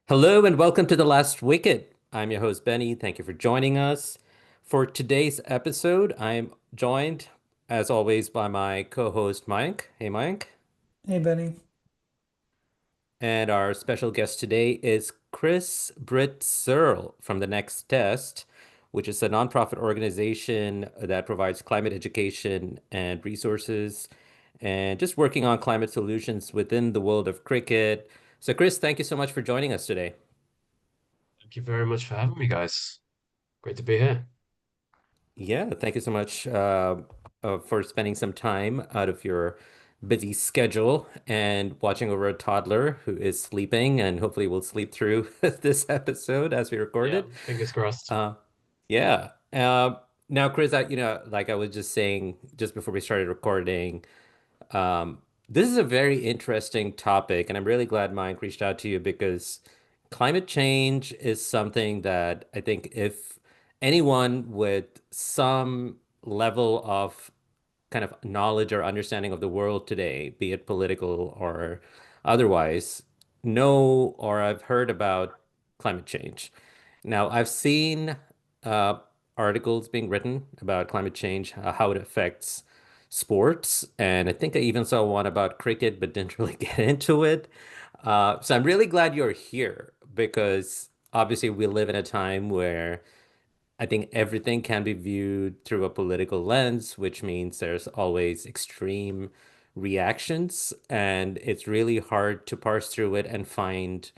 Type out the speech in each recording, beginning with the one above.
Hello and welcome to the Last Wicket. I'm your host, Benny. Thank you for joining us. For today's episode, I'm joined, as always, by my co-host, Mayank. Hey, Mayank. Hey Benny. And our special guest today is Chris-Britt Searle from the Next Test, which is a nonprofit organization that provides climate education and resources and just working on climate solutions within the world of cricket. So, Chris, thank you so much for joining us today. Thank you very much for having me, guys. Great to be here. Yeah, thank you so much for spending some time out of your busy schedule and watching over a toddler who is sleeping and hopefully will sleep through this episode as we record Yeah, it. fingers crossed. Uh, yeah. Now, Chris, like I was just saying just before we started recording, this is a very interesting topic, and I'm really glad Mike reached out to you because climate change is something that I think if anyone with some level of kind of knowledge or understanding of the world today, be it political or otherwise, know or I've heard about climate change. Now, I've seen uh, articles being written about climate change, how it affects sports, and I think I even saw one about cricket, but didn't really get into it. So I'm really glad you're here because obviously we live in a time where I think everything can be viewed through a political lens, which means there's always extreme reactions, and it's really hard to parse through it and find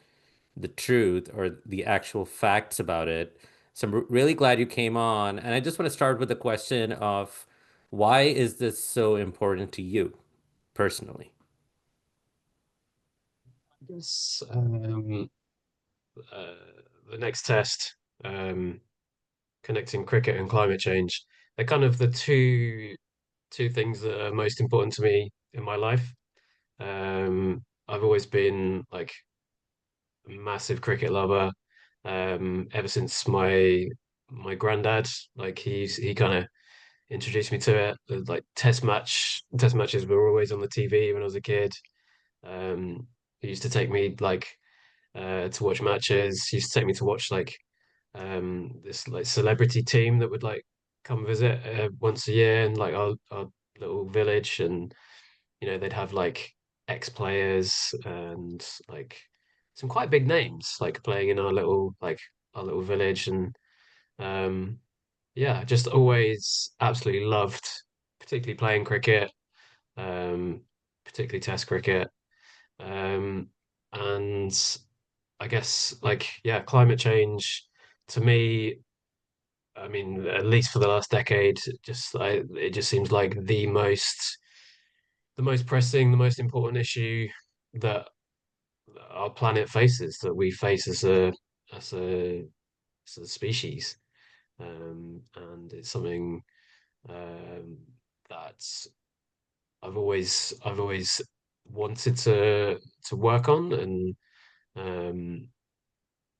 the truth or the actual facts about it. So I'm really glad you came on. And I just want to start with the question of why is this so important to you personally? I guess uh, the next test, um, connecting cricket and climate change, they're kind of the two things that are most important to me in my life. I've always been like a massive cricket lover, ever since my granddad, like he kind of introduced me to it. Like test matches were always on the TV when I was a kid. Um, he used to take me like to watch matches. He used to take me to watch like this like celebrity team that would like come visit once a year in like our little village, and they'd have like ex-players and like some quite big names like playing in our little village. And um yeah, just always absolutely loved particularly playing cricket, um particularly test cricket. um and I guess like yeah, climate change to me, I mean, at least for the last decade, it just seems like the most pressing, the most important issue that our planet faces, that we face as a as a species. And it's something um, that I've always wanted to work on. And um,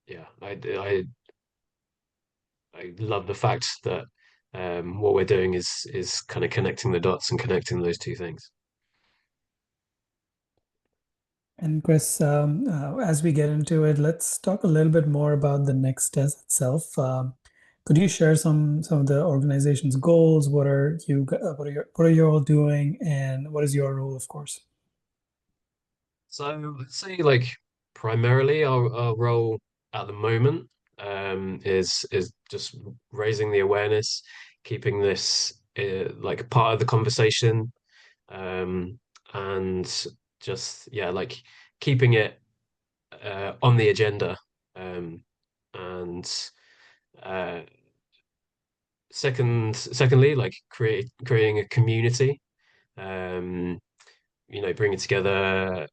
yeah, I love the fact that what we're doing is kind of connecting the dots and connecting those two things. And Chris, as we get into it, let's talk a little bit more about the next test itself. Could you share some of the organization's goals? What are you all doing, and what is your role, of course? So let's say like primarily our role at the moment is just raising the awareness, keeping this like part of the conversation, um, and just yeah, like keeping it on the agenda. And uh, secondly, like creating a community, um, bringing together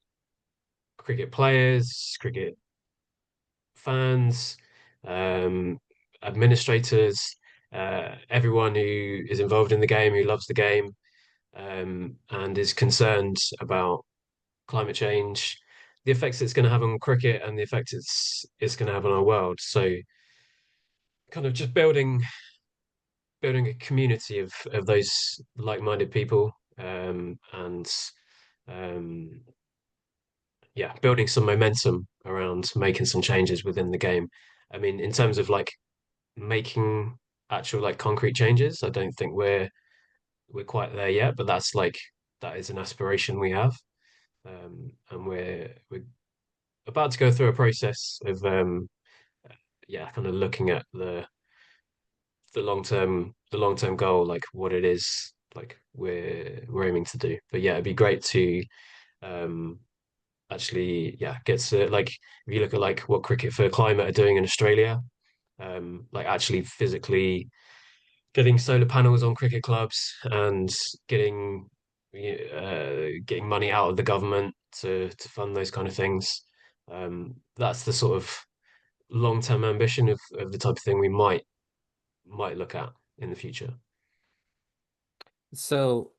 cricket players, cricket fans, um, administrators, everyone who is involved in the game, who loves the game, and is concerned about climate change, the effects it's going to have on cricket, and the effect it's going to have on our world. So, kind of just building a community of those like-minded people, and um, yeah, building some momentum around making some changes within the game. I mean, in terms of like making actual like concrete changes, I don't think we're quite there yet, but that's like that is an aspiration we have. And we're about to go through a process of yeah, kind of looking at the long term goal, like what it is like we're aiming to do. But yeah, it'd be great to um actually yeah get to like if you look at like what Cricket for Climate are doing in Australia, like actually physically getting solar panels on cricket clubs and getting getting money out of the government to fund those kind of things. That's the sort of long term ambition of the type of thing we might look at in the future. So,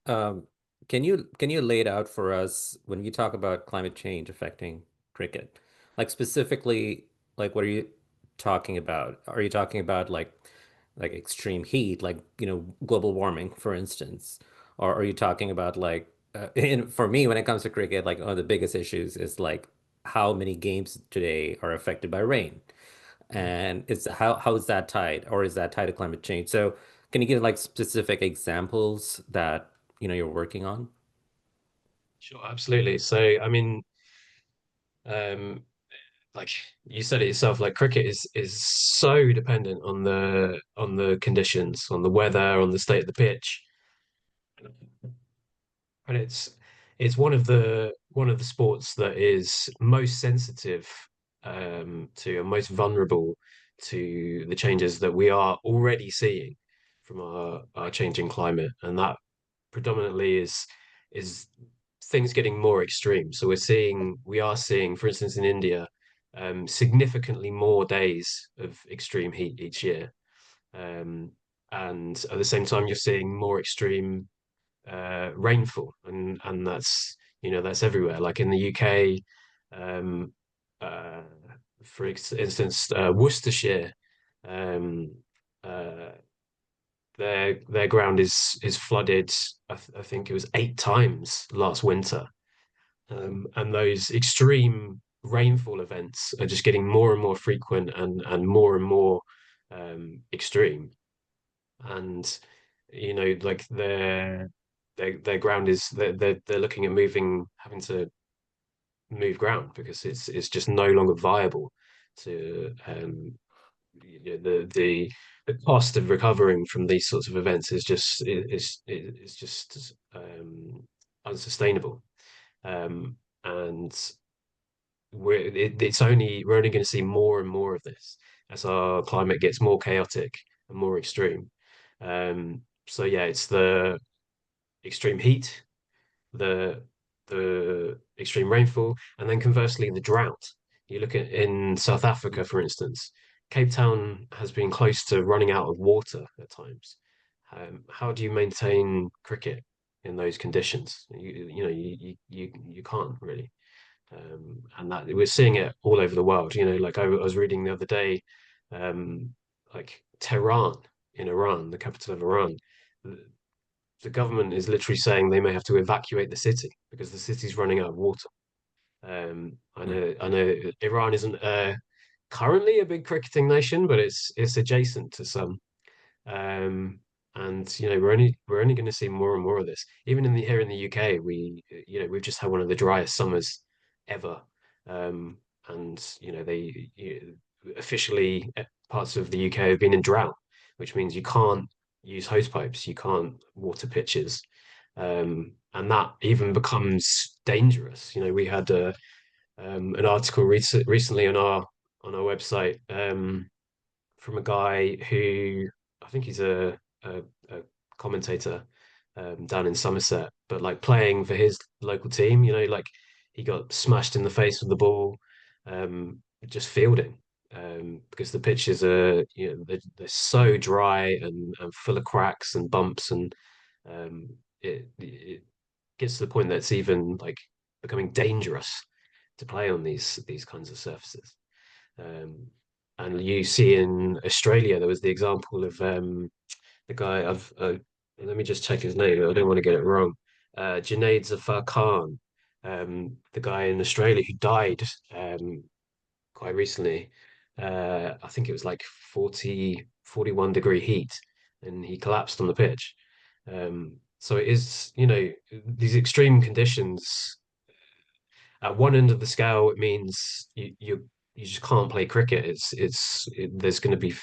can you lay it out for us when you talk about climate change affecting cricket? Like specifically, like what are you talking about? Are you talking about like extreme heat, like, global warming, for instance? Or are you talking about like and for me, when it comes to cricket, like one of the biggest issues is like how many games today are affected by rain? And it's how is that tied, or is that tied to climate change? So can you give like specific examples that you're working on? Sure, absolutely. So, I mean, um, like you said it yourself, like cricket is so dependent on the conditions, on the weather, on the state of the pitch, and it's one of the sports that is most sensitive to and most vulnerable to the changes that we are already seeing from our changing climate, and that predominantly is things getting more extreme. So we are seeing, for instance, in India, significantly more days of extreme heat each year. Um, and at the same time, you're seeing more extreme rainfall, and that's that's everywhere. Like in the UK, um, uh, for instance, Worcestershire, um, uh, their ground is flooded. I think it was 8 times last winter, and those extreme rainfall events are just getting more and more frequent and more extreme. And like their ground is they're looking at having to move ground because it's just no longer viable to the cost of recovering from these sorts of events is just unsustainable. um, and we're only going to see more and more of this as our climate gets more chaotic and more extreme. So yeah, it's the extreme heat, the the extreme rainfall, and then conversely the drought. You look at in South Africa, for instance, Cape Town has been close to running out of water at times. How do you maintain cricket in those conditions? You can't really. And that we're seeing it all over the world. Like I was reading the other day, like Tehran in Iran, the capital of Iran, the government is literally saying they may have to evacuate the city because the city's running out of water. I know Iran isn't currently a big cricketing nation, but it's adjacent to some. Um, and we're only going to see more and more of this. Even here in the UK, we've just had one of the driest summers ever. Um, and officially parts of the UK have been in drought, which means you can't use hose pipes, you can't water pitches, and that even becomes dangerous. We had an article recently on our website from a guy who I think he's a commentator down in Somerset, but like playing for his local team, like he got smashed in the face with the ball, just fielding, because the pitches are, they're so dry and full of cracks and bumps, and it gets to the point that it's even like becoming dangerous to play on these kinds of surfaces. Um, and you see in Australia, there was the example of the guy of let me just check his name. I don't want to get it wrong. Junaid Zafar Khan, the guy in Australia who died quite recently. I think it was like 41 degree heat, and he collapsed on the pitch. So it is, these extreme conditions. At one end of the scale, it means you just can't play cricket. There's going to be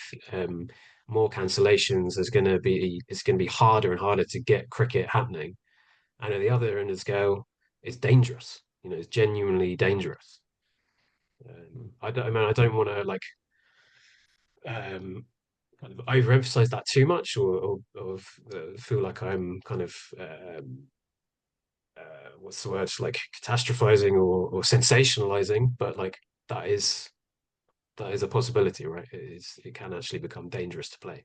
more cancellations. It's going to be harder and harder to get cricket happening. And at the other end of the scale, it's dangerous. It's genuinely dangerous. I don't want to like um, kind of overemphasize that too much, or feel like I'm kind of what's the word, like catastrophizing or sensationalizing, but like that is that is a possibility, right? It can actually become dangerous to play.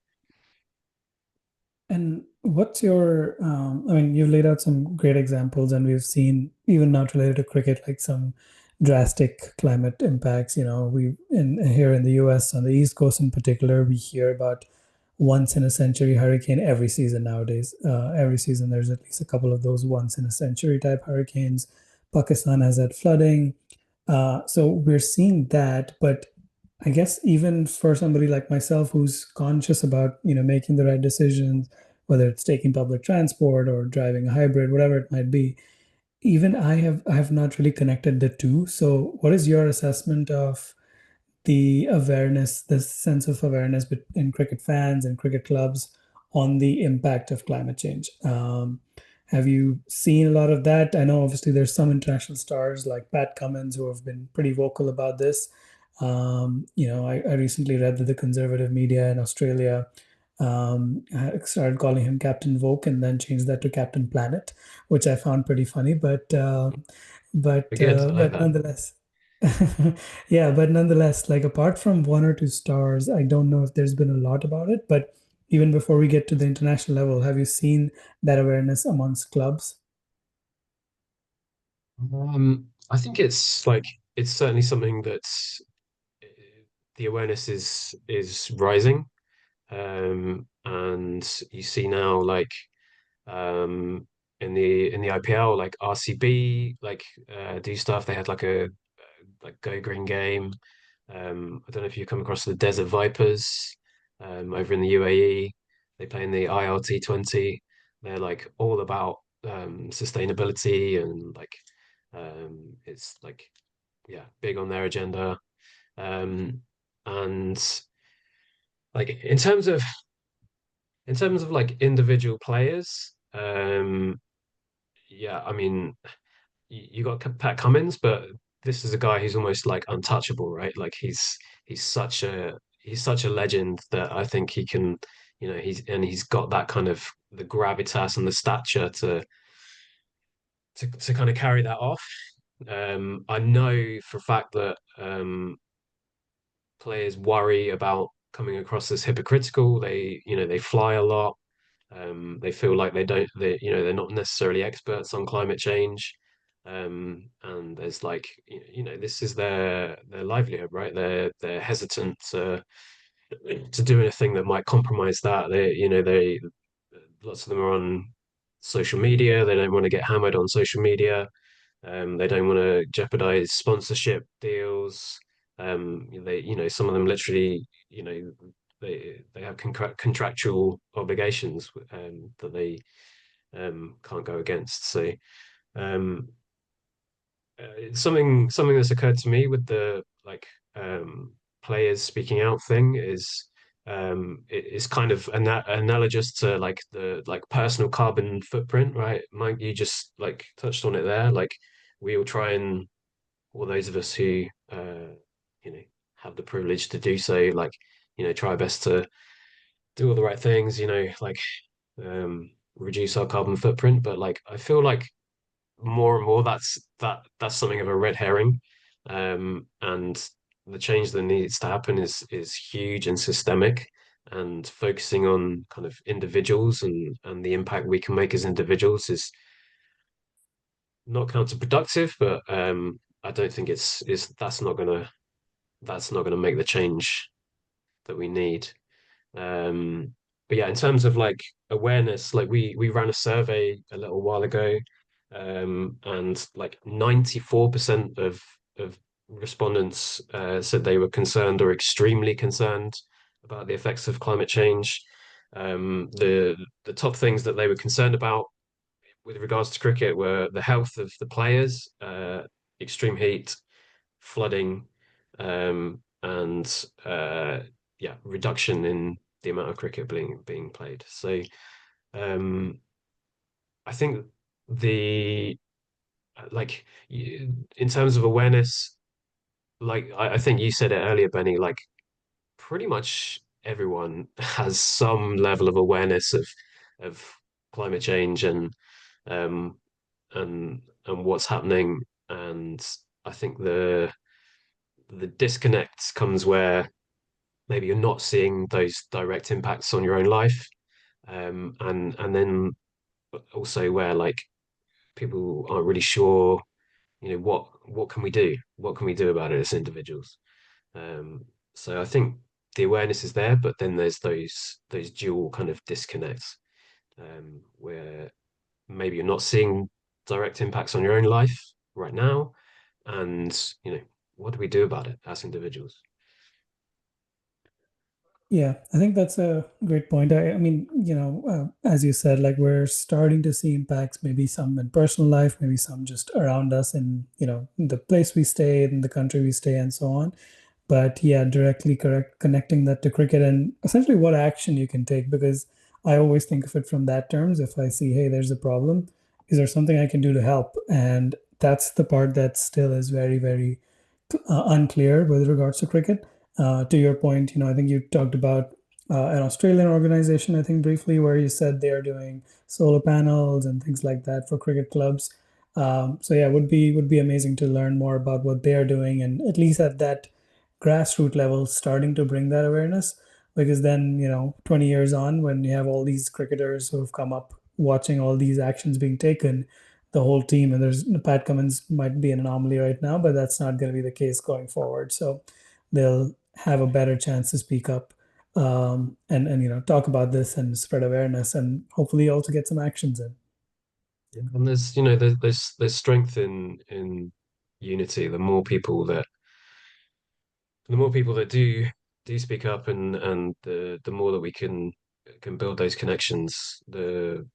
And what's your, I mean, you've laid out some great examples, and we've seen, even not related to cricket, like some drastic climate impacts. Here in the US, on the East Coast in particular, we hear about once in a century hurricane every season nowadays. Every season, there's at least a couple of those once in a century type hurricanes. Pakistan has had flooding. So we're seeing that, but I guess even for somebody like myself who's conscious about, making the right decisions, whether it's taking public transport or driving a hybrid, whatever it might be, even I have not really connected the two. So what is your assessment of the awareness, this sense of awareness in cricket fans and cricket clubs on the impact of climate change? Have you seen a lot of that? I know obviously there's some international stars like Pat Cummins who have been pretty vocal about this. I recently read that the conservative media in Australia started calling him Captain Vogue and then changed that to Captain Planet, which I found pretty funny. Good, I like But that. nonetheless, yeah, but nonetheless, like apart from one or two stars, I don't know if there's been a lot about it. But even before we get to the international level, have you seen that awareness amongst clubs? I think it's certainly something that's the awareness is rising, and you see now um, in the IPL, like RCB, do stuff. They had like a like Go Green game. I don't know if you come across the Desert Vipers over in the UAE. They play in the ILT20. They're like all about sustainability and it's like yeah, big on their agenda. Um, and like in terms of like individual players, yeah, I mean you got Pat Cummins, but this is a guy who's almost like untouchable, right? Like he's such a legend that I think he can, he's got that kind of the gravitas and the stature to kind of carry that off. I know for a fact that players worry about coming across as hypocritical. They fly a lot. They feel like they're not necessarily experts on climate change. And there's like, this is their livelihood, right? They're hesitant to do anything that might compromise that. Lots of them are on social media. They don't want to get hammered on social media. They don't want to jeopardize sponsorship deals. Some of them literally, they have contractual obligations that they can't go against. So um, something that's occurred to me with the players speaking out thing is it's kind of analogous to like the like personal carbon footprint, right? Mike, you just like touched on it there. Like we all try and all those of us who you know have the privilege to do so, like try our best to do all the right things, reduce our carbon footprint. But like I feel like more and more that's something of a red herring, and the change that needs to happen is huge and systemic, and focusing on kind of individuals and the impact we can make as individuals is not counterproductive, but I don't think it's that's not gonna make the change that we need. But yeah, in terms of like awareness, like we ran a survey a little while ago, and like 94% of respondents said they were concerned or extremely concerned about the effects of climate change. The top things that they were concerned about with regards to cricket were the health of the players, extreme heat, flooding, and yeah, reduction in the amount of cricket being played. So um, I think the like in terms of awareness, like I think you said it earlier, Benny, like pretty much everyone has some level of awareness of climate change um and what's happening. And I think the disconnect comes where maybe you're not seeing those direct impacts on your own life. And then also where like people aren't really sure, what can we do? What can we do about it as individuals? Um, so I think the awareness is there, but then there's those dual kind of disconnects, where maybe you're not seeing direct impacts on your own life right now, and what do we do about it as individuals? Yeah, I think that's a great point. I mean, as you said, like we're starting to see impacts, maybe some in personal life, maybe some just around us in, the place we stay, in the country we stay, and so on. But yeah, directly correct connecting that to cricket and essentially what action you can take, because I always think of it from that terms. If I see, hey, there's a problem, is there something I can do to help? And that's the part that still is very, very unclear with regards to cricket. To your point, I think you talked about an Australian organization, I think briefly, where you said they're doing solar panels and things like that for cricket clubs. So yeah, would be amazing to learn more about what they're doing, and at least at that grassroots level, starting to bring that awareness. Because then, 20 years on, when you have all these cricketers who have come up watching all these actions being taken, the whole team, and there's Pat Cummins might be an anomaly right now, but that's not going to be the case going forward. So they'll have a better chance to speak up, and talk about this and spread awareness, and hopefully also get some actions in. And there's strength in unity. The more people that do speak up, and the more that we can build those connections, the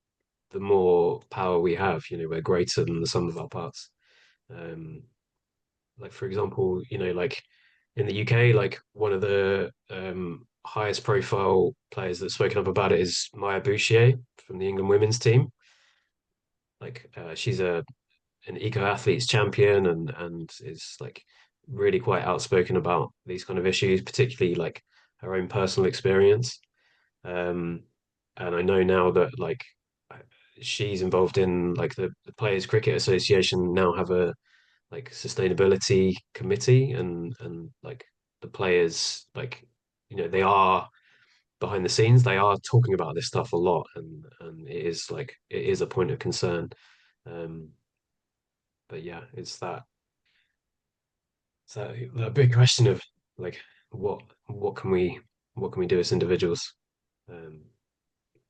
more power we have. We're greater than the sum of our parts. Um, like for example, like in the UK, like one of the highest profile players that's spoken up about it is Maya Bouchier from the England women's team. Like she's an eco athletes champion, and is like really quite outspoken about these kind of issues, particularly like her own personal experience. Um, and I know now that like she's involved in like the Players Cricket Association now have a like sustainability committee, and like the players, like they are behind the scenes, they are talking about this stuff a lot, and it is a point of concern. um but yeah, it's that big question of like what what can we what can we do as individuals. um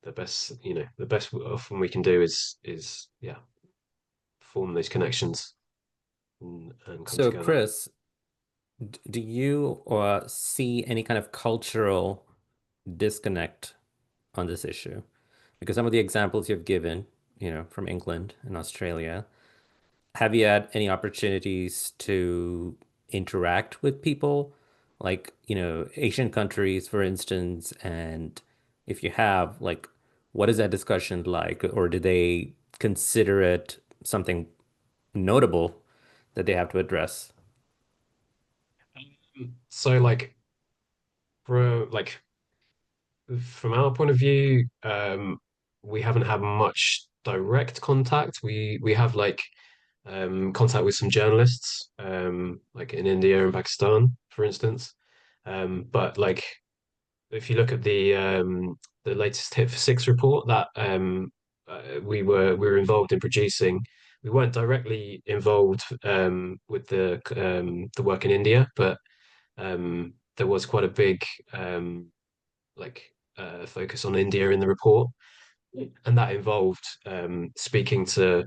the best often we can do is yeah, form those connections, and come So, together. Chris, do you see any kind of cultural disconnect on this issue? Because some of the examples you've given, from England and Australia, have you had any opportunities to interact with people, like, Asian countries, for instance? And if you have, like, what is that discussion like? Or do they consider it something notable that they have to address? So like like from our point of view, we haven't had much direct contact. We have like contact with some journalists, like in India and Pakistan, for instance. But like if you look at the latest Hit for Six report that we were involved in producing, we weren't directly involved with the work in India, but there was quite a big like focus on India in the report, and that involved speaking to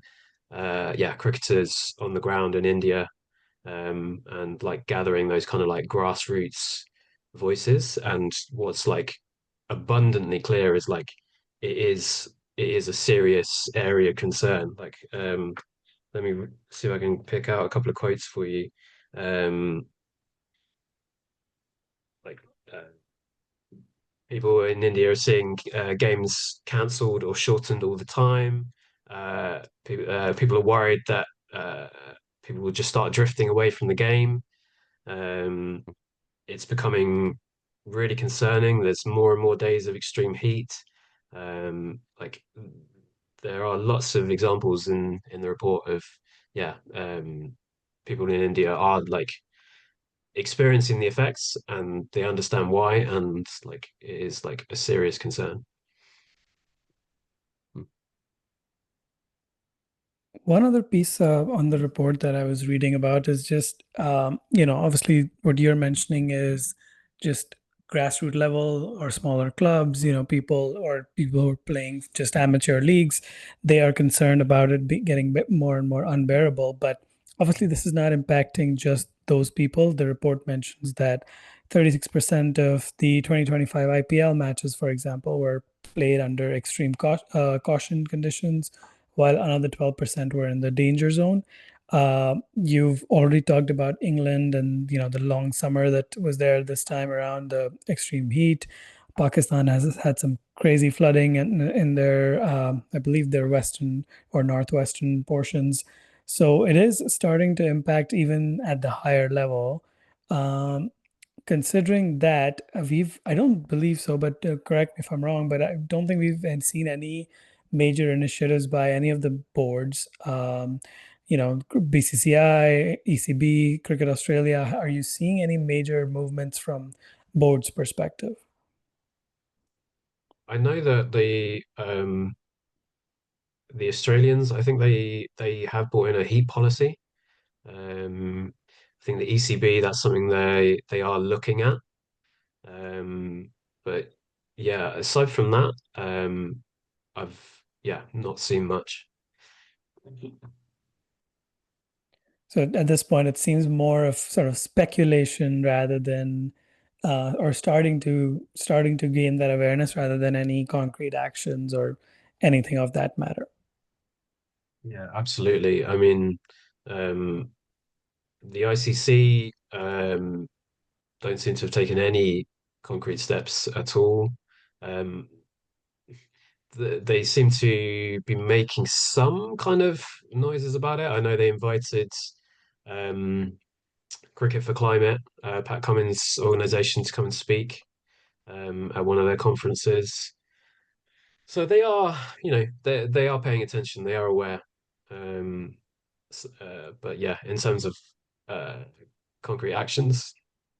yeah, cricketers on the ground in India, and like gathering those kind of like grassroots voices. And what's like abundantly clear is like it is it is a serious area of concern. Like let me see if I can pick out a couple of quotes for you. Um, like uh, People in India are seeing games cancelled or shortened all the time. People are worried that uh, people will just start drifting away from the game. Um, it's becoming really concerning. There's more and more days of extreme heat. Like there are lots of examples in the report of yeah, people in India are like experiencing the effects and they understand why, and like it is like a serious concern. One other piece on the report that I was reading about is just, obviously what you're mentioning is just grassroots level or smaller clubs, people who are playing just amateur leagues. They are concerned about it getting more and more unbearable. But obviously, this is not impacting just those people. The report mentions that 36% of the 2025 IPL matches, for example, were played under extreme caution conditions, while another 12% were in the danger zone. You've already talked about England and the long summer that was there this time around, the extreme heat. Pakistan has had some crazy flooding in their, I believe, their western or northwestern portions. So it is starting to impact even at the higher level. Um, Considering that I don't believe so, but correct me if I'm wrong, but I don't think we've seen any major initiatives by any of the boards. BCCI, ECB, Cricket Australia. Are you seeing any major movements from boards perspective? I know that the Australians, I think they have brought in a heat policy. I think the ECB, that's something they are looking at. Um, but yeah, aside from that, I've yeah not seen much. So at this point, it seems more of sort of speculation rather than, or starting to gain that awareness rather than any concrete actions or anything of that matter. Yeah, absolutely. I mean, the ICC don't seem to have taken any concrete steps at all. Um, they seem to be making some kind of noises about it. I know they invited um, Cricket for Climate, Pat Cummins' organization, to come and speak at one of their conferences. So they are, they are paying attention. They are aware. Um, but yeah, in terms of uh, concrete actions,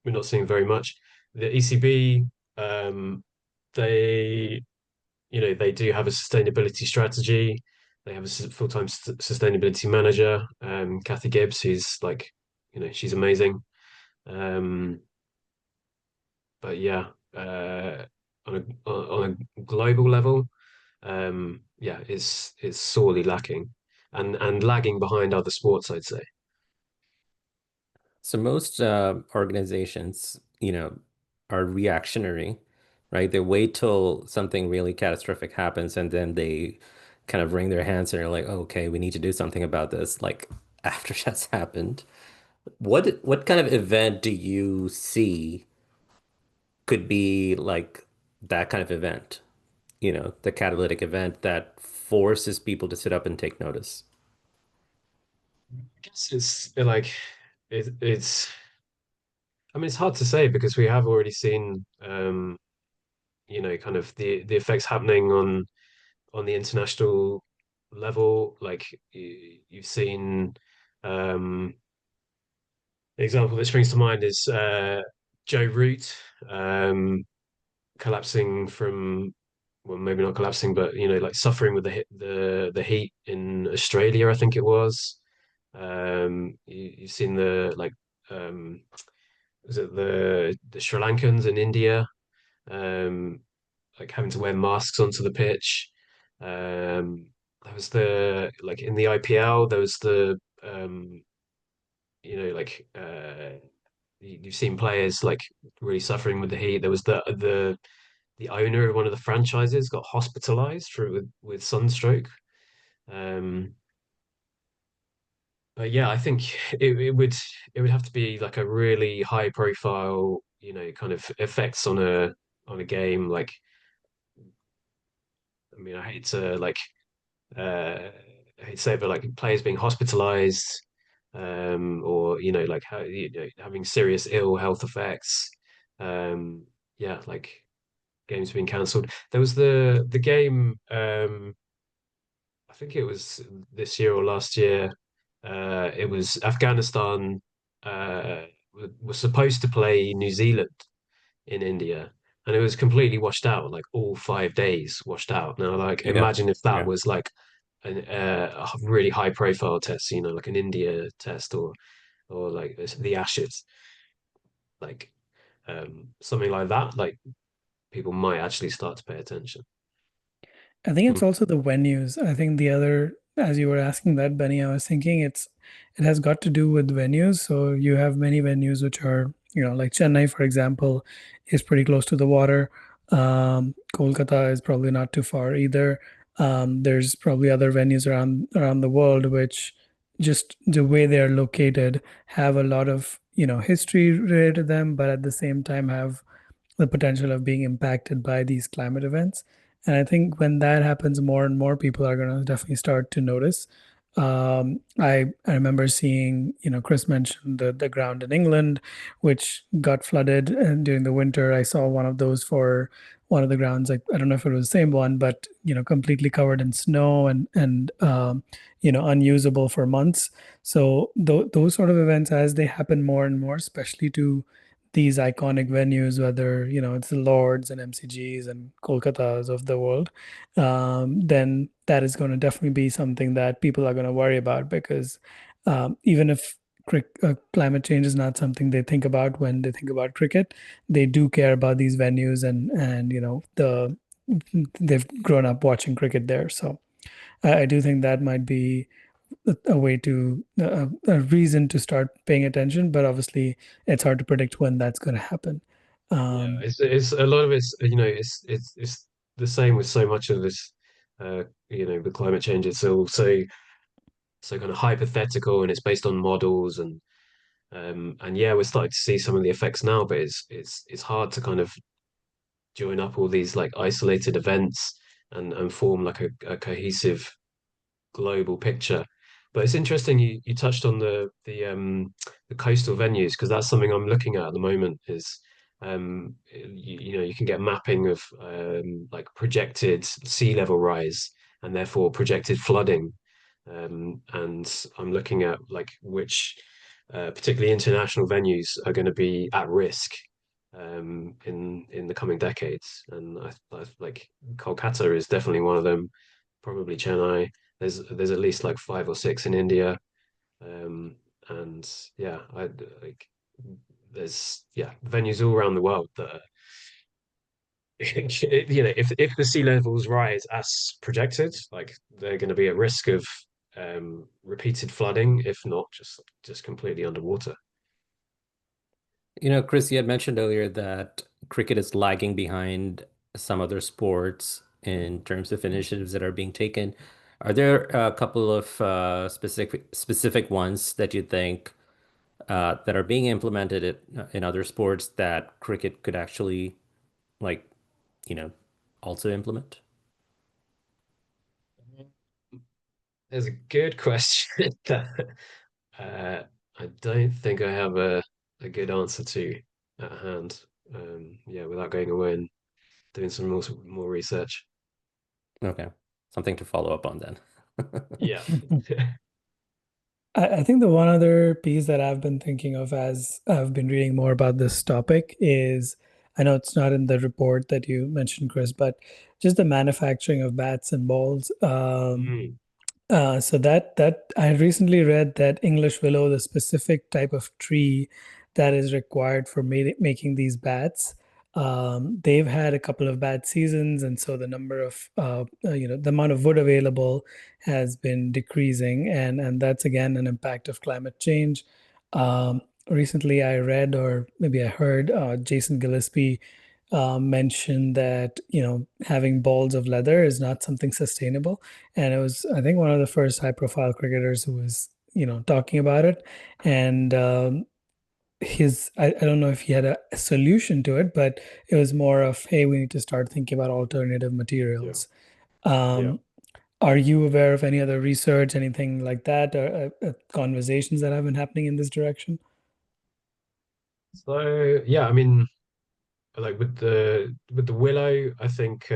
we're not seeing very much. The ECB, um, they they do have a sustainability strategy. They have a full-time sustainability manager, Kathy Gibbs, who's like, she's amazing. Um, but yeah, on a global level, yeah, is sorely lacking and lagging behind other sports, I'd say. So most organizations, are reactionary, right? They wait till something really catastrophic happens and then they kind of wring their hands and are like, "Oh, okay, we need to do something about this," like after that's happened. What kind of event do you see could be like that kind of event? The catalytic event that forces people to sit up and take notice. I guess like it's. I mean, it's hard to say because we have already seen, kind of the effects happening on the international level. Like you've seen, um, the example that springs to mind is Joe Root um, collapsing from, well, maybe not collapsing, but like suffering with the heat in Australia, I think it was. You've seen the like, um, was it the Sri Lankans in India, um, like having to wear masks onto the pitch. There was the like in the IPL, there was the like you've seen players like really suffering with the heat. There was the owner of one of the franchises got hospitalized for with sunstroke. Um, but yeah, I think it would have to be like a really high profile, kind of effects on a game. Like, I mean, uh, I hate to say it, but like players being hospitalized, or like how having serious ill health effects. Yeah, like games being cancelled. There was the game. I think it was this year or last year. It was Afghanistan was supposed to play New Zealand in India, and it was completely washed out. Like all 5 days washed out. Now, like Yeah. imagine if that Yeah. was like a really high profile test, like an India test or like the Ashes, like something like that. Like people might actually start to pay attention. I think Hmm. it's also the venues. I think the other, as you were asking that, Benny, I was thinking it has got to do with venues. So you have many venues which are, like Chennai, for example, is pretty close to the water. Kolkata is probably not too far either. There's probably other venues around the world which just the way they are located have a lot of, history related to them, but at the same time have the potential of being impacted by these climate events. And I think when that happens, more and more people are going to definitely start to notice. I remember seeing, Chris mentioned the ground in England, which got flooded and during the winter. I saw one of those for one of the grounds. Like I don't know if it was the same one, but completely covered in snow and unusable for months. So those sort of events, as they happen more and more, especially to these iconic venues, whether it's the Lords and MCGs and Kolkatas of the world, then that is going to definitely be something that people are going to worry about because even if climate change is not something they think about when they think about cricket, they do care about these venues and they've grown up watching cricket there. So I do think that might be a way to a reason to start paying attention, but obviously it's hard to predict when that's going to happen. Yeah, um it's a lot of it's the same with so much of this, with climate change. It's all so kind of hypothetical, and it's based on models, and yeah, we're starting to see some of the effects now, but it's hard to kind of join up all these like isolated events and form like a cohesive global picture. But it's interesting you touched on the coastal venues, because that's something I'm looking at the moment. Is you can get mapping of like projected sea level rise and therefore projected flooding, and I'm looking at like which particularly international venues are going to be at risk in the coming decades. And I like Kolkata is definitely one of them. Probably Chennai. There's at least like five or six in India, um, and yeah, I like there's venues all around the world that are, if the sea levels rise as projected, like they're going to be at risk of repeated flooding, if not just completely underwater. Chris, you had mentioned earlier that cricket is lagging behind some other sports in terms of initiatives that are being taken. Are there a couple of specific ones that you think that are being implemented in other sports that cricket could actually like, you know, also implement? There's a good question that uh, I don't think I have a good answer to at hand. Yeah, without going away and doing some more research. Okay, something to follow up on then. Yeah. I think the one other piece that I've been thinking of as I've been reading more about this topic is, I know it's not in the report that you mentioned, Chris, but just the manufacturing of bats and balls. Mm. So that I recently read that English willow, the specific type of tree that is required for making these bats, they've had a couple of bad seasons, and so the number of the amount of wood available has been decreasing, and that's again an impact of climate change. Recently, I read or maybe I heard Jason Gillespie mention that having balls of leather is not something sustainable, and it was I think one of the first high-profile cricketers who was talking about it, and I don't know if he had a solution to it, but it was more of, hey, we need to start thinking about alternative Yeah. materials. Yeah. Um, are you aware of any other research, anything like that, or conversations that have been happening in this direction? So yeah, I mean, like with the willow, I think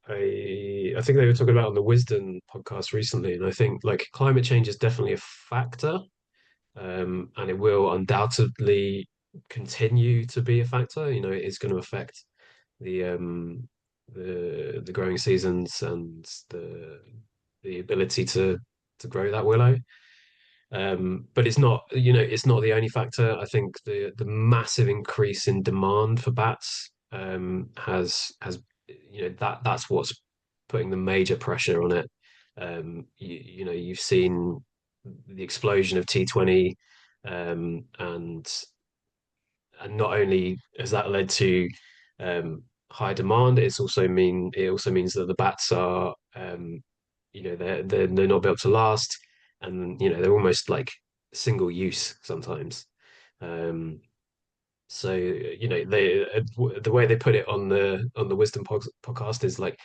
I think they were talking about on the Wisdom podcast recently, and I think like climate change is definitely a factor, and it will undoubtedly continue to be a factor. You know, it is going to affect the the growing seasons and the ability to grow that willow. But it's not, you know, it's not the only factor. I think the massive increase in demand for bats has you know that's what's putting the major pressure on it. You know, you've seen the explosion of T20, and not only has that led to high demand, it also means that the bats are you know they're not built to last, and you know they're almost like single use sometimes. Um, so you know the way they put it on the Wisdom podcast is like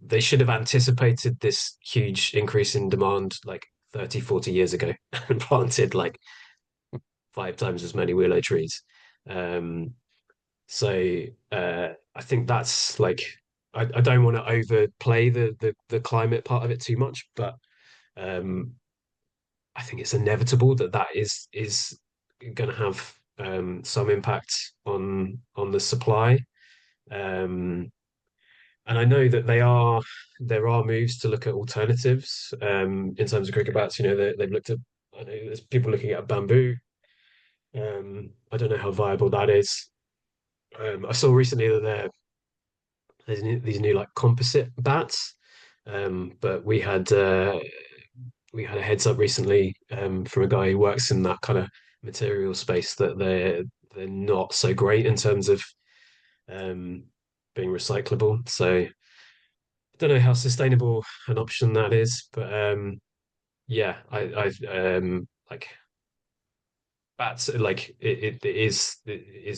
they should have anticipated this huge increase in demand like 30, 40 years ago and planted like 5 times as many willow trees. Um, so I think that's like I don't want to overplay the climate part of it too much, but um, I think it's inevitable that is going to have some impact on the supply. Um, and I know that there are moves to look at alternatives in terms of cricket bats. You know, they've looked at I know there's people looking at bamboo. I don't know how viable that is. I saw recently that these new like composite bats, but we had a heads up recently from a guy who works in that kind of material space that they're not so great in terms of um, being recyclable. So I don't know how sustainable an option that is, but yeah, I like bats like it is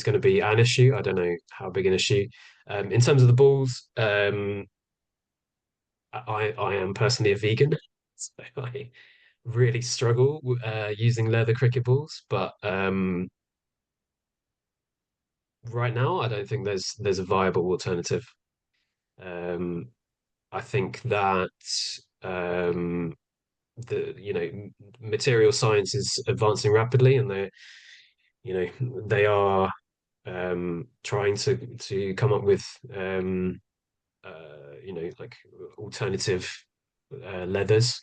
going to be an issue. I don't know how big an issue. In terms of the balls, I am personally a vegan, so I really struggle using leather cricket balls. But right now, I don't think there's a viable alternative. Um, I think that um, the you know material science is advancing rapidly, and you they are trying to come up with you know like alternative leathers,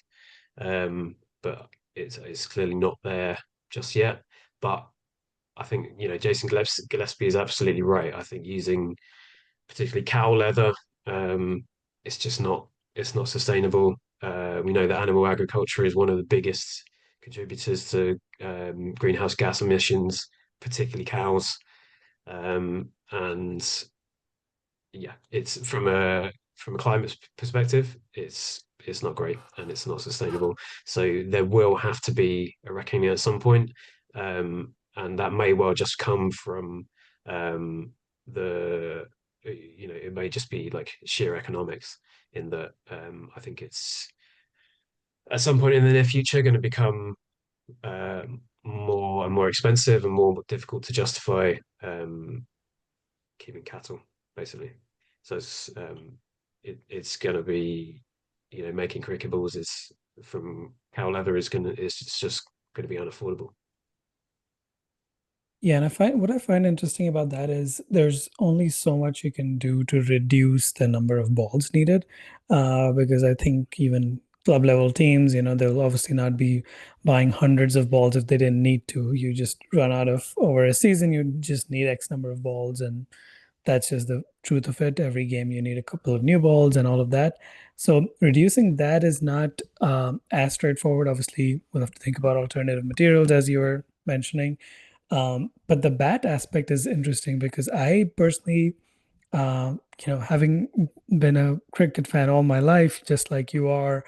but it's clearly not there just yet. But I think you know Jason Gillespie is absolutely right. I think using particularly cow leather, um, it's just not it's not sustainable. We know that animal agriculture is one of the biggest contributors to greenhouse gas emissions, particularly cows. And yeah, it's from a climate perspective, it's not great and it's not sustainable. So there will have to be a reckoning at some point, and that may well just come from the you know it may just be like sheer economics in that I think it's at some point in the near future going to become more and more expensive and more difficult to justify keeping cattle, basically. So it's going to be, you know, making cricket balls is from cow leather is going to it's just going to be unaffordable. Yeah, and what I find interesting about that is there's only so much you can do to reduce the number of balls needed. Because I think even club level teams, they'll obviously not be buying hundreds of balls if they didn't need to. You just run out of over a season, you just need X number of balls, and that's just the truth of it. Every game you need a couple of new balls and all of that. So reducing that is not as straightforward. Obviously, we'll have to think about alternative materials as you were mentioning. But the bat aspect is interesting because I personally having been a cricket fan all my life, just like you are,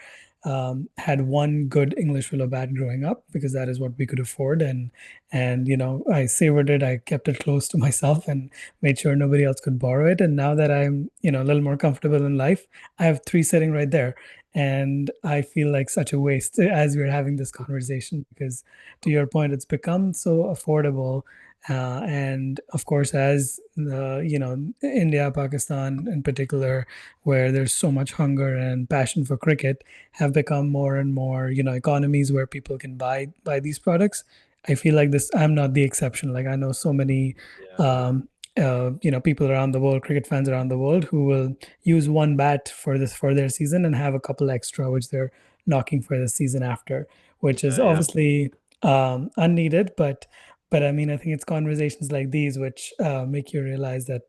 had one good English willow bat growing up because that is what we could afford, and I savored it. I kept it close to myself and made sure nobody else could borrow it. And now that I'm a little more comfortable in life, I have three sitting right there, and I feel like such a waste as we're having this conversation because, to your point, it's become so affordable and of course, as India, Pakistan in particular, where there's so much hunger and passion for cricket, have become more and more, economies where people can buy these products. I feel like this. I'm not the exception. Like I know so many, Yeah, um, people around the world, cricket fans around the world, who will use one bat for their season and have a couple extra, which they're knocking for the season after, which is yeah, yeah. obviously unneeded, but I mean, I think it's conversations like these which make you realize that,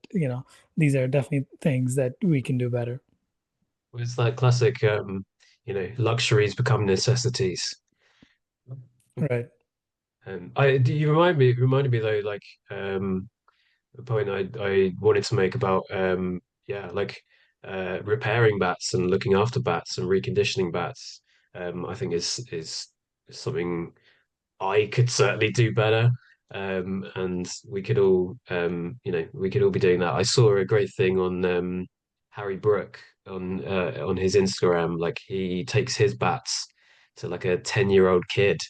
these are definitely things that we can do better. Well, it's that classic, luxuries become necessities. Right. I do you reminded me though, like the point I wanted to make about yeah, like repairing bats and looking after bats and reconditioning bats. I think is something I could certainly do better. And we could all, we could all be doing that. I saw a great thing on Harry Brook on his Instagram. Like he takes his bats to like a 10-year-old kid.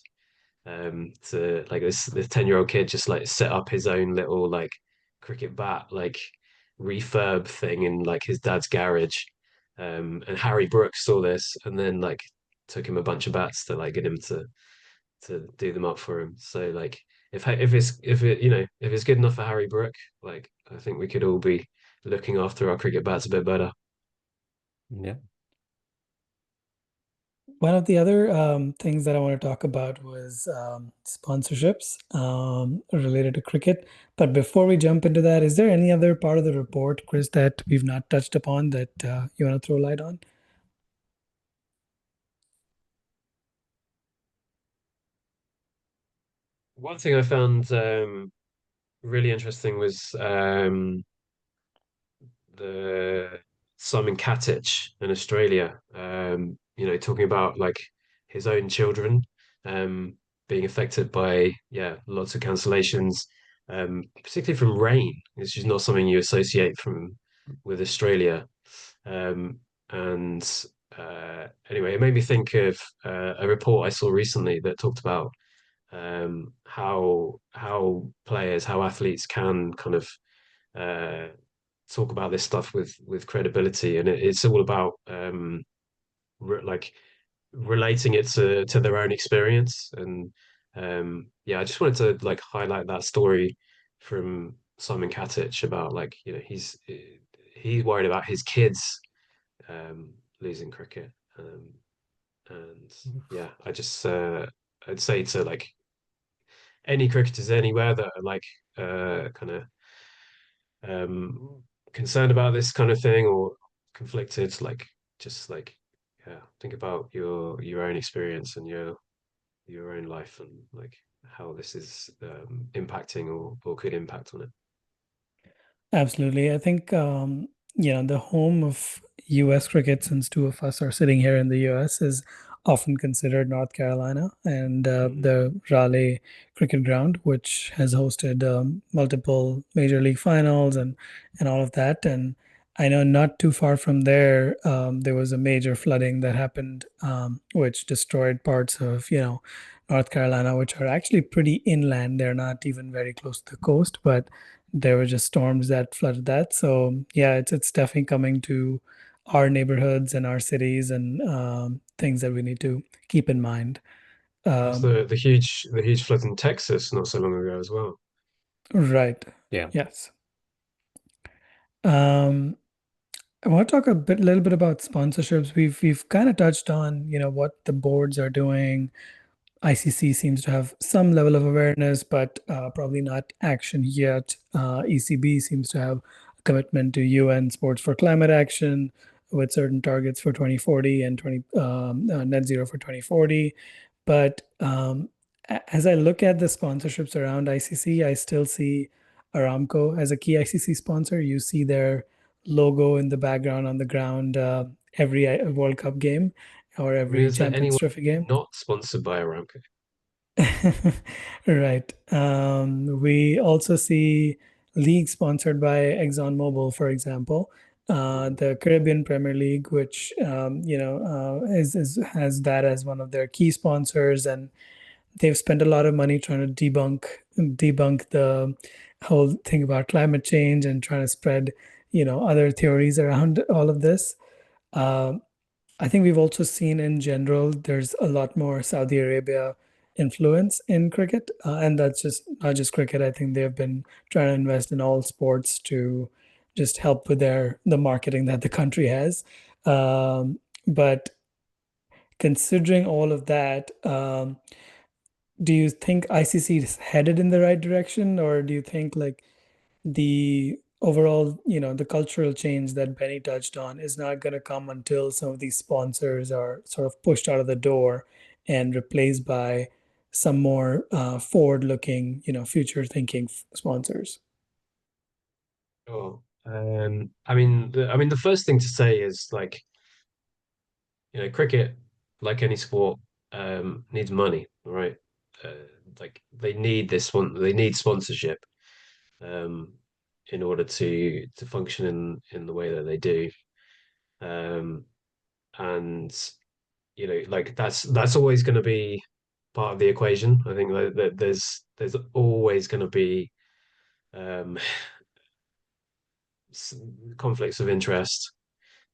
To like this 10-year-old kid just like set up his own little like cricket bat like refurb thing in like his dad's garage. And Harry Brooks saw this and then like took him a bunch of bats to like get him to do them up for him. So like if it's good enough for Harry Brook, like I think we could all be looking after our cricket bats a bit better. Yeah. One of the other things that I want to talk about was sponsorships related to cricket. But before we jump into that, is there any other part of the report, Chris, that we've not touched upon that you want to throw light on? One thing I found really interesting was the Simon Katich in Australia, talking about like his own children um, being affected by lots of cancellations, particularly from rain. It's just not something you associate from with Australia. Um, and Anyway, it made me think of a report I saw recently that talked about how athletes can kind of uh, talk about this stuff with credibility, and it's all about like relating it to their own experience. And yeah, I just wanted to like highlight that story from Simon Katich about like he's worried about his kids losing cricket. And yeah, I'd say to like any cricketers anywhere that are like kind of um, concerned about this kind of thing or conflicted, like just like yeah, think about your own experience and your own life and like how this is impacting or could impact on it. Absolutely. I think, the home of US cricket, since two of us are sitting here in the US, is often considered North Carolina and Mm. the Raleigh Cricket Ground, which has hosted multiple major league finals and all of that. And I know not too far from there, there was a major flooding that happened, which destroyed parts of, North Carolina, which are actually pretty inland. They're not even very close to the coast, but there were just storms that flooded that. So yeah, it's definitely coming to our neighborhoods and our cities and things that we need to keep in mind. There's Um, the huge flood in Texas not so long ago as well. right. Yeah. Yes. Um, I want to talk little bit about sponsorships. We've kind of touched on, what the boards are doing. ICC seems to have some level of awareness, but probably not action yet. ECB seems to have a commitment to UN Sports for Climate Action with certain targets for 2040 and 20 net zero for 2040. But as I look at the sponsorships around ICC, I still see Aramco as a key ICC sponsor. You see their logo in the background on the ground every World Cup game or I mean, every is there Champions anyone Trophy game. not sponsored by Aramco? Right. We also see leagues sponsored by ExxonMobil, for example. Mm. The Caribbean Premier League, which is has that as one of their key sponsors, and they've spent a lot of money trying to debunk the whole thing about climate change and trying to spread, other theories around all of this. Um, I think we've also seen in general there's a lot more Saudi Arabia influence in cricket, and that's just not just cricket. I think they've been trying to invest in all sports to just help with the marketing that the country has. But considering all of that, do you think ICC is headed in the right direction, or do you think like the overall, the cultural change that Benny touched on is not going to come until some of these sponsors are sort of pushed out of the door and replaced by some more forward-looking, future-thinking sponsors? Sure. I mean, the first thing to say is like, cricket, like any sport, needs money, right? Uh, like they need this one, they need sponsorship, um, in order to function in the way that they do. Um, and like that's always going to be part of the equation. I think that there's always going to be um, conflicts of interest.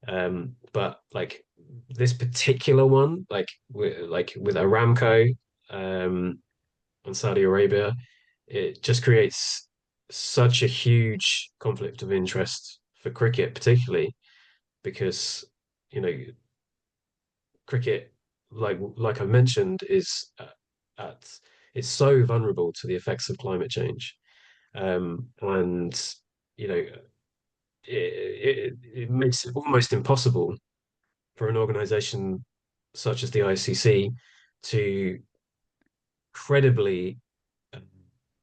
But like this particular one, like with Aramco, um, and Saudi Arabia, it just creates such a huge conflict of interest for cricket, particularly because you know cricket, like I mentioned, is at it's so vulnerable to the effects of climate change, and you know it makes it almost impossible for an organization such as the ICC to credibly um,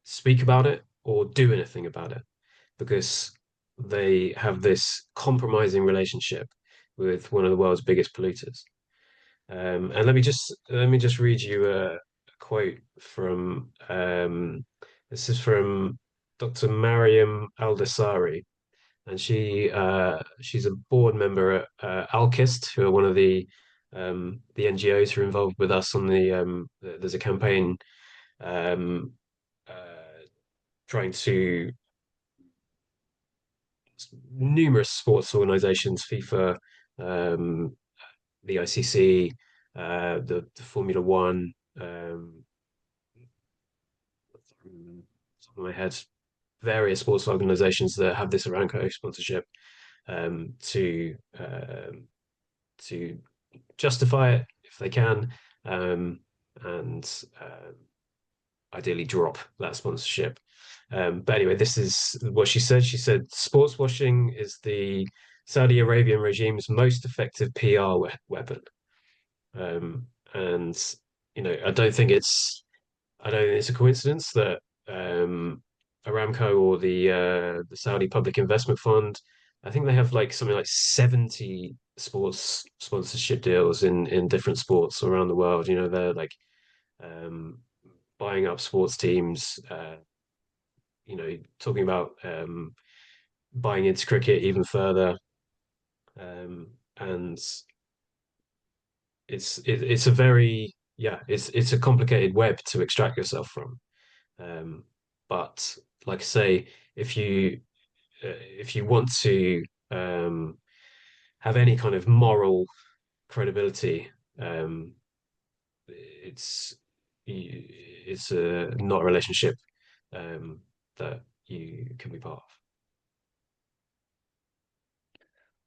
speak about it or do anything about it because they have this compromising relationship with one of the world's biggest polluters. And let me just read you a quote from this is from Dr. Mariam Al-Dasari, and she's a board member at Alkist, who are one of the NGOs who are involved with us on there's a campaign um, uh, trying to numerous sports organizations, FIFA, um, the ICC, the Formula One, top of my head, various sports organizations that have this Aramco sponsorship, to to justify it if they can, and ideally drop that sponsorship. But anyway, this is what she said. She said sports washing is the Saudi Arabian regime's most effective PR weapon. Um, and I don't think it's a coincidence that Aramco or the Saudi Public Investment Fund, I think they have like something like 70 sports sponsorship deals in different sports around the world. They're like um, buying up sports teams, talking about buying into cricket even further. And it's a very yeah, it's a complicated web to extract yourself from. Um, but like I say, if you if you want to um, have any kind of moral credibility, um, it's it's a not a relationship that you can be part of.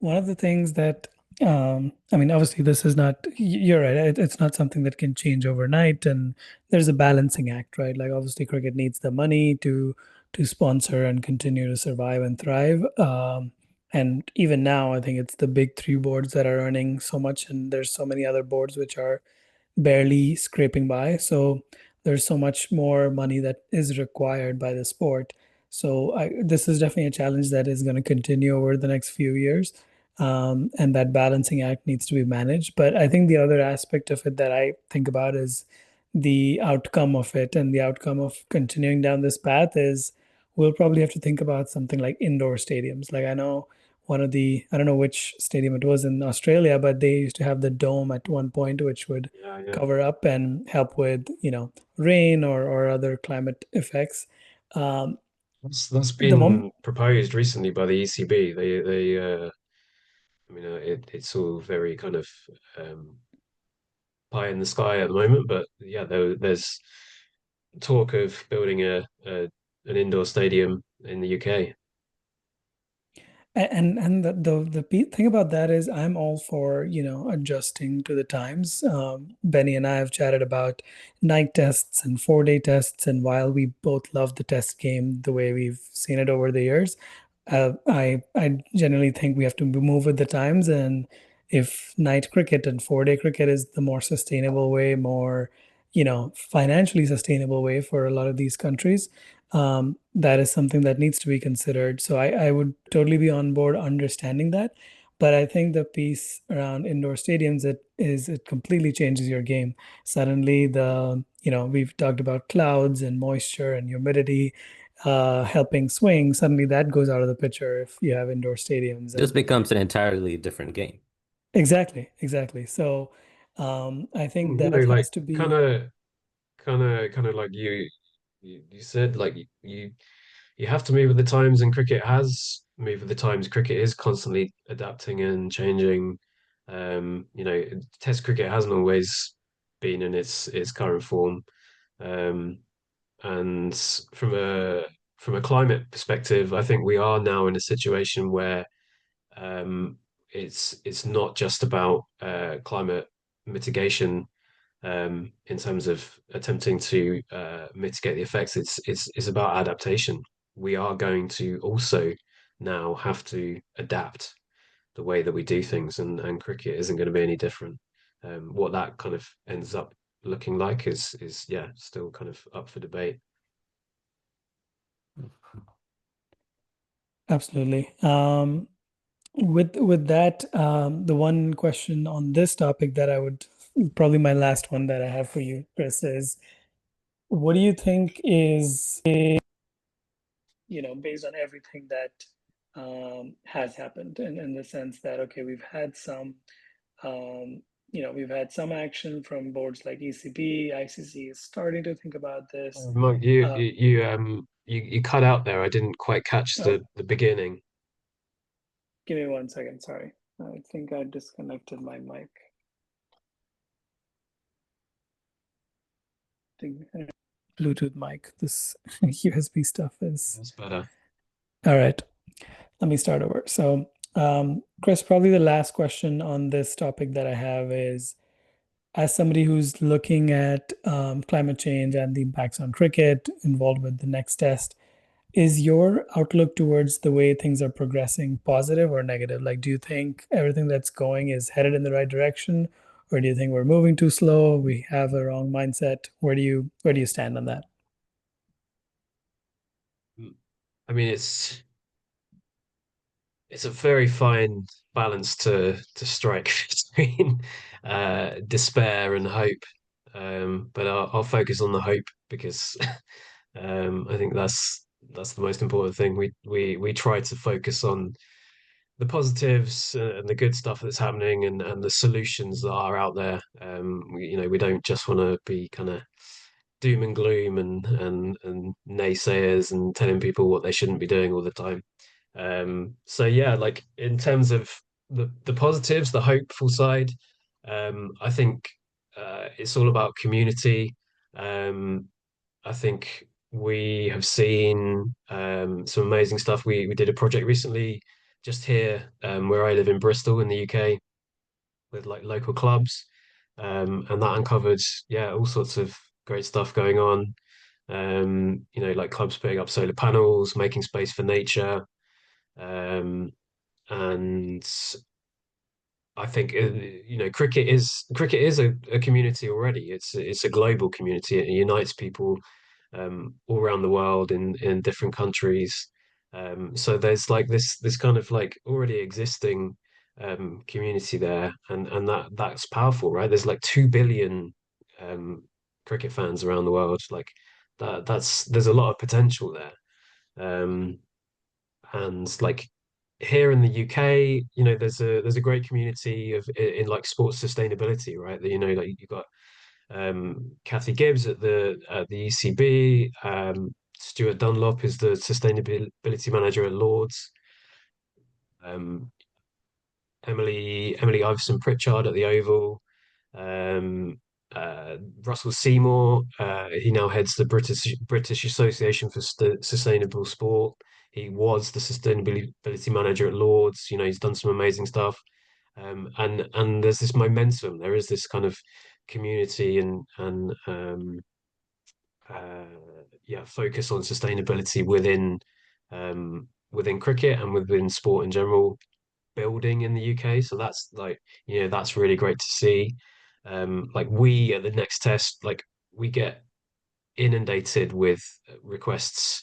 One of the things that, I mean, obviously, this is not, you're right, it's not something that can change overnight. And there's a balancing act, right? Like, obviously, cricket needs the money to to sponsor and continue to survive and thrive. And even now, I think it's the big three boards that are earning so much, and there's so many other boards which are barely scraping by. So there's so much more money that is required by the sport. So this is definitely a challenge that is going to continue over the next few years. And that balancing act needs to be managed. But I think the other aspect of it that I think about is the outcome of it. And the outcome of continuing down this path is we'll probably have to think about something like indoor stadiums. Like I know I don't know which stadium it was in Australia, but they used to have the dome at one point, which would Yeah, yeah. cover up and help with, rain or other climate effects. Um, That's the moment, been proposed recently by the ECB. I mean, it's all very kind of um, pie in the sky at the moment, but yeah, there's talk of building an indoor stadium in the UK. and the thing about that is I'm all for, adjusting to the times. Benny and I have chatted about night tests and 4-day tests, and while we both love the test game the way we've seen it over the years, I generally think we have to move with the times. And if night cricket and 4-day cricket is the more sustainable way, more, financially sustainable way for a lot of these countries, that is something that needs to be considered. So I would totally be on board understanding that. But I think the piece around indoor stadiums, it completely changes your game. Suddenly we've talked about clouds and moisture and humidity helping swing. Suddenly that goes out of the picture if you have indoor stadiums. This And becomes an entirely different game. exactly. So I think You that know, like has to kind be of, kind of like you said, like you have to move with the times, and cricket has moved with the times. Cricket is constantly adapting and changing. You know, Test cricket hasn't always been in its current form. Um, and from a climate perspective, I think we are now in a situation where um, it's not just about climate mitigation in terms of attempting to mitigate the effects. It's about adaptation. We are going to also now have to adapt the way that we do things, and cricket isn't going to be any different. What that kind of ends up looking like is yeah, still kind of up for debate. absolutely. With that, the one question on this topic that I would probably my last one that I have for you, Chris, is what do you think is, based on everything that has happened in the sense that, okay, um, we've had some action from boards like ECB, ICC is starting to think about this. Mark, Uh, you cut out there. I didn't quite catch oh, the beginning. give me 1 second, sorry. I think I disconnected my mic. Think Bluetooth mic. This USB stuff is That's better. all right. Let me start over. So, Chris, probably the last question on this topic that I have is, as somebody who's looking at climate change and the impacts on cricket involved with the next test, is your outlook towards the way things are progressing positive or negative? Like, do you think everything that's going is headed in the right direction, or do you think we're moving too slow? We have a wrong mindset. Where do you stand on that? I mean, it's a very fine balance to strike between despair and hope. But I'll focus on the hope because I think that's the most important thing. We try to focus on the positives and the good stuff that's happening, and the solutions that are out there. We don't just want to be kind of doom and gloom and naysayers and telling people what they shouldn't be doing all the time. So yeah, like in terms of the positives, the hopeful side, I think it's all about community. Um, I think we have seen some amazing stuff. We did a project recently just here where I live in Bristol in the UK with like local clubs, and that uncovered yeah all sorts of great stuff going on. Like clubs putting up solar panels, making space for nature. Um, and I think cricket is a community already. It's a global community. It unites people all around the world in different countries. So there's like this kind of like already existing community there, and that's powerful, right? There's like 2 billion um, cricket fans around the world. Like that's there's a lot of potential there. Um, and like here in the UK, there's a great community in like sports sustainability, right? Like you've got Kathy Gibbs at the ECB. Stuart Dunlop is the sustainability manager at Lords. Um, Emily Iverson Pritchard at the Oval. Um, Russell Seymour, he now heads the British Association for Sustainable Sport. He was the sustainability manager at Lords. He's done some amazing stuff. And there's this momentum. There is this kind of community and focus on sustainability within cricket and within sport in general building in the UK. So that's really great to see. Like we at the next test, like we get inundated with requests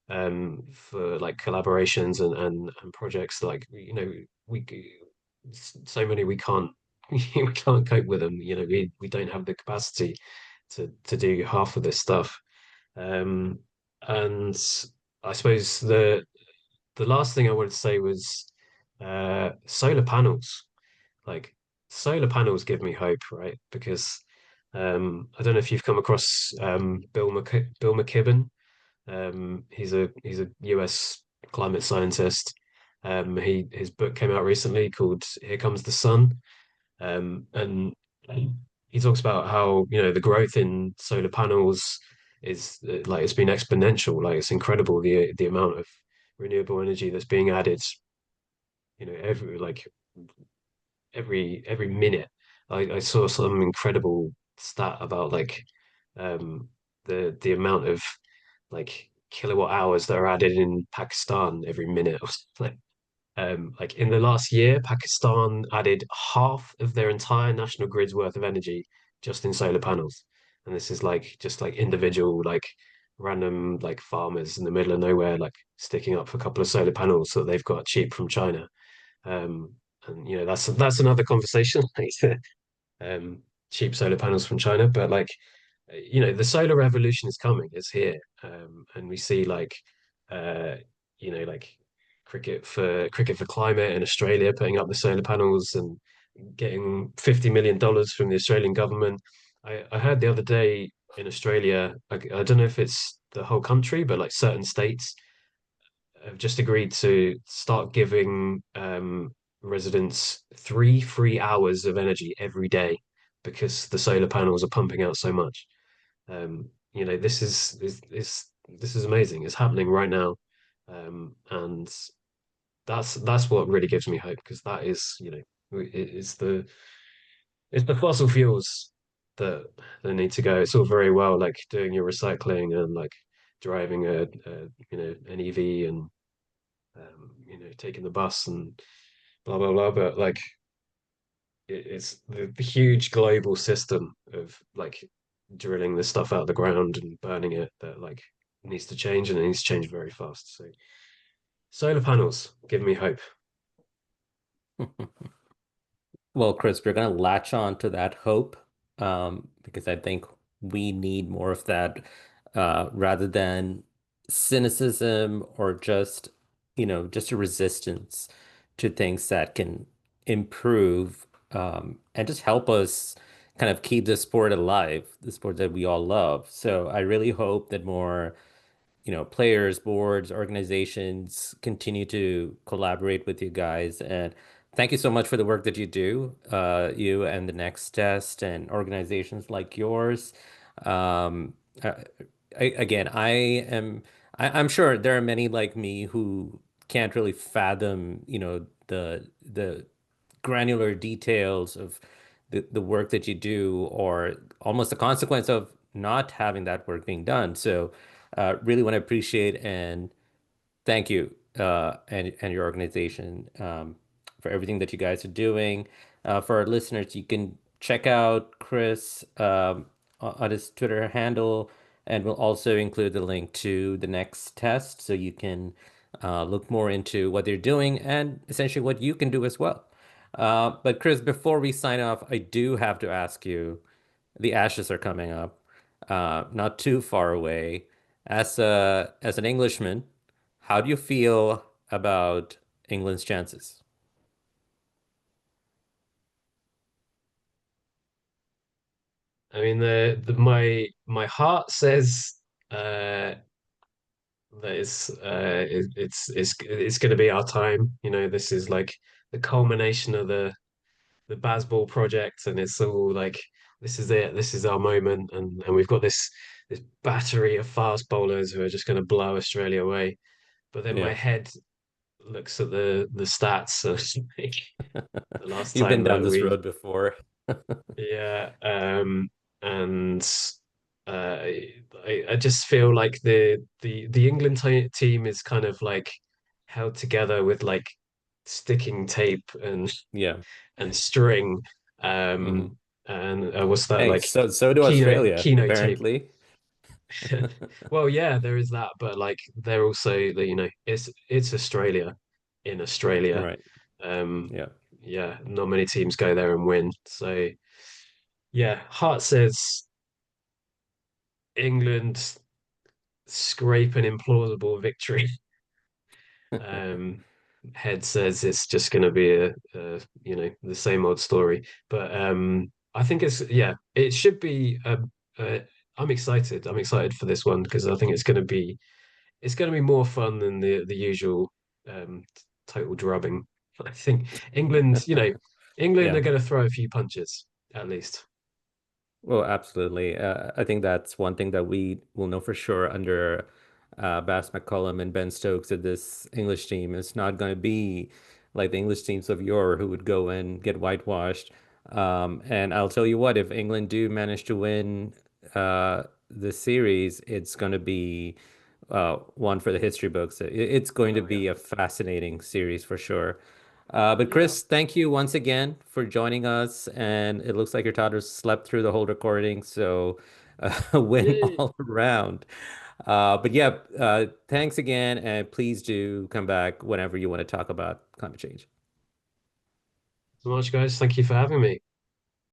for like collaborations and projects. Like we so many we can't we can't cope with them. We don't have the capacity to do half of this stuff. Um, and I suppose the last thing I wanted to say was solar panels. Like solar panels give me hope, right? Because I don't know if you've come across Bill McKibben. He's a US climate scientist. His book came out recently called Here Comes the Sun. And he talks about how, the growth in solar panels is like it's been exponential. Like it's incredible the amount of renewable energy that's being added, every minute. I saw some incredible stat about like um the amount of like kilowatt hours that are added in Pakistan every minute or something. Like in the last year, Pakistan added half of their entire national grid's worth of energy just in solar panels. And this is like just like individual, like random like farmers in the middle of nowhere, like sticking up a couple of solar panels that they've got cheap from China. Um, and that's another conversation. um, Cheap solar panels from China, but like the solar revolution is coming. It's here, and we see like uh, like cricket for climate in Australia putting up the solar panels and getting $50 million from the Australian government. I heard the other day in Australia, I don't know if it's the whole country, but like certain states have just agreed to start giving residents 3 free hours of energy every day because the solar panels are pumping out so much. This is amazing. It's happening right now, and that's what really gives me hope because that is it's the fossil fuels that need to go. It's all very well like doing your recycling and like driving an EV and taking the bus and blah blah blah. But like it's the huge global system of like drilling this stuff out of the ground and burning it that like needs to change and it needs to change very fast. So solar panels give me hope. Well, Chris, we're going to latch on to that hope because I think we need more of that rather than cynicism or just a resistance to things that can improve and just help us kind of keep the sport alive, the sport that we all love. So I really hope that more players, boards, organizations continue to collaborate with you guys. And thank you so much for the work that you do, you and the Next Test and organizations like yours. Um, uh, Again, I'm sure there are many like me who can't really fathom, the granular details of the work that you do or almost the consequence of not having that work being done. So, really want to appreciate and thank you and your organization for everything that you guys are doing. For our listeners, you can check out Chris on his Twitter handle, and we'll also include the link to the next test so you can look more into what they're doing and essentially what you can do as well. But Chris, before we sign off, I do have to ask you, the Ashes are coming up, not too far away. As an Englishman, how do you feel about England's chances? I mean, my heart says uh, that it's going to be our time. You know, this is like the culmination of the Bazball project, and it's all like this is it. This is our moment, and we've got this battery of fast bowlers who are just going to blow Australia away. But then my Yeah. head looks at the stats of like the last You've time been down that this we road before. yeah and I just feel like the England team is kind of like held together with like sticking tape Yeah. and string Hmm. and what's that Hey, like so do keno Australia, keno tape. apparently. Well, yeah, there is that, but like they're also it's Australia in Australia. Right. Um, Yeah. yeah, not many teams go there and win. So yeah, heart says England scrape an implausible victory. Um, head says it's just going to be the same old story. But I think it should be. I'm excited. I'm excited for this one because I think it's going to be more fun than the usual um, total drubbing. I think England are Yeah. going to throw a few punches at least. Well, absolutely. I think that's one thing that we will know for sure under Bass McCullum and Ben Stokes that this English team is not going to be like the English teams of yore who would go and get whitewashed. And I'll tell you what, if England do manage to win the series, it's going to be one for the history books. It's going to Oh yeah, be a fascinating series for sure. But yeah, Chris, thank you once again for joining us. And it looks like your toddler slept through the whole recording, so a win yeah. all around. But yeah, thanks again, and please do come back whenever you want to talk about climate change. So much, guys. Thank you for having me.